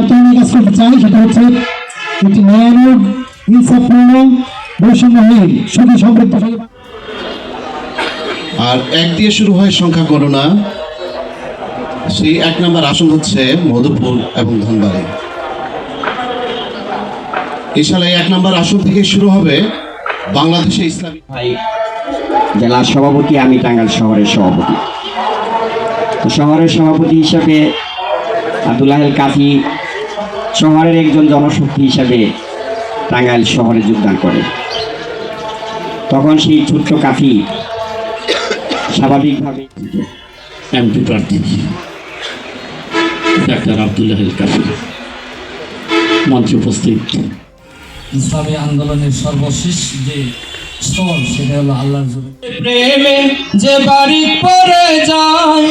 একটা নিয়ে কাজ করতে চাই, সেটা হচ্ছে একটি ন্যায়ানুগ, ইনসাফপূর্ণ, বৈষম্যহীন, সুখী সমৃদ্ধশালী। আর এক দিয়ে শুরু হয় সংখ্যা গণনা। সেই 1 নম্বর আসন হচ্ছে মধুপুর এবং ধনবাড়ি। ইনশাআল্লাহ 1 নম্বর আসন থেকে শুরু হবে বাংলাদেশে ইসলামী। জেলার সভাপতি, আমি টাঙ্গাইল শহরের সভাপতি। তো শহরের সভাপতি হিসাবে আব্দুল্লাহিল কাফি শহরের একজন জনশক্তি হিসাবে টাঙ্গাইল শহরে যোগদান করে। তখন সেই ছোট্ট কাফি স্বাভাবিকভাবে এমপি প্রার্থী ডাক্তার আব্দুল্লাহিল কাফি মঞ্চে উপস্থিত। ইসলামী আন্দোলনের সর্বশেষ যে স্থল সেটা হলো আল্লাহর জন্য। প্রেমে যে বাড়ি পড়ে যায়